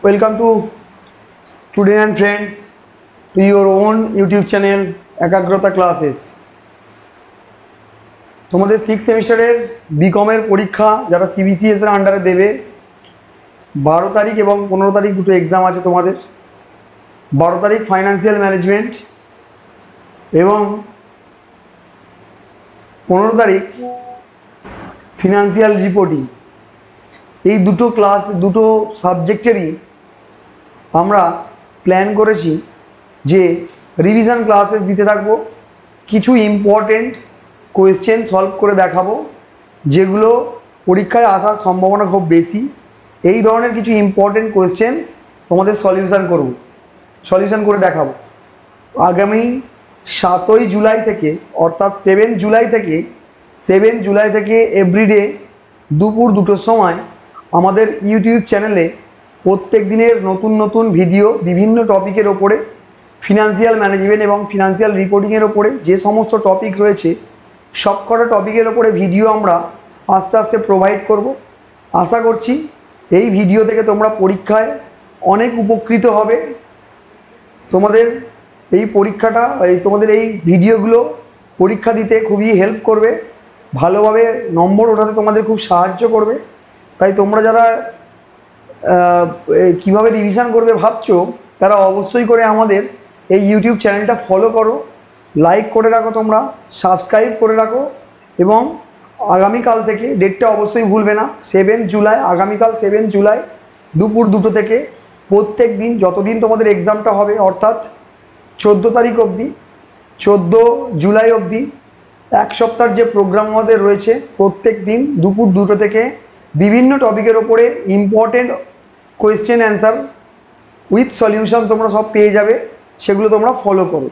Welcome to student and friends to your own YouTube channel একাগ্রতা classes. তোমাদের 6th সেমিস্টারের বিকমের পরীক্ষা যারা সিবিসিএস এর আন্ডারে দেবে 12 তারিখ এবং 15 তারিখ দুটো এক্সাম আছে তোমাদের। 12 তারিখ ফাইন্যান্সিয়াল ম্যানেজমেন্ট এবং 15 তারিখ ফিনান্সিয়াল রিপোর্টিং। এই দুটো ক্লাস দুটো সাবজেক্টেরই আমরা প্ল্যান করেছি যে রিভিশন ক্লাসেস দিতে থাকবো, কিছু ইম্পর্টেন্ট কোয়েশ্চেন সলভ করে দেখাবো যেগুলো পরীক্ষায় আসার সম্ভাবনা খুব বেশি। এই ধরনের কিছু ইম্পর্টেন্ট কোয়েশ্চেন্স তোমাদের সলিউশন করে দেখাবো। আগামী 7ই জুলাই থেকে অর্থাৎ 7 জুলাই থেকে এভরিডে দুপুর 2টোর সময় আমাদের ইউটিউব চ্যানেলে প্রত্যেক দিনের নতুন ভিডিও বিভিন্ন টপিকের ওপরে, ফিনান্সিয়াল ম্যানেজমেন্ট এবং ফিনান্সিয়াল রিপোর্টিংয়ের ওপরে যে সমস্ত টপিক রয়েছে সবকটা টপিকের ওপরে ভিডিও আমরা আস্তে আস্তে প্রোভাইড করব। আশা করছি এই ভিডিও থেকে তোমরা পরীক্ষায় অনেক উপকৃত হবে। তোমাদের এই ভিডিওগুলো পরীক্ষা দিতে খুবই হেল্প করবে, ভালোভাবে নম্বর ওঠাতে তোমাদের খুব সাহায্য করবে। তাই তোমরা যারা কিভাবে রিভিশন করবে ভাবছো তারা অবশ্যই করে আমাদের এই ইউটিউব চ্যানেলটা ফলো করো, লাইক করে রাখো, তোমরা সাবস্ক্রাইব করে রাখো এবং আগামীকাল থেকে ডেটটা অবশ্যই ভুলবে না, 7 জুলাই, আগামীকাল 7 জুলাই দুপুর 2টো থেকে প্রত্যেক দিন যতদিন তোমাদের এক্সামটা হবে অর্থাৎ 14 তারিখ অবধি, 14 জুলাই অবধি এক সপ্তাহের যে প্রোগ্রাম আমাদের রয়েছে প্রত্যেক দিন দুপুর 2টো থেকে বিভিন্ন টপিকের ওপরে important question answer with solution তোমরা সব পেয়ে যাবে, সেগুলো তোমরা ফলো করো।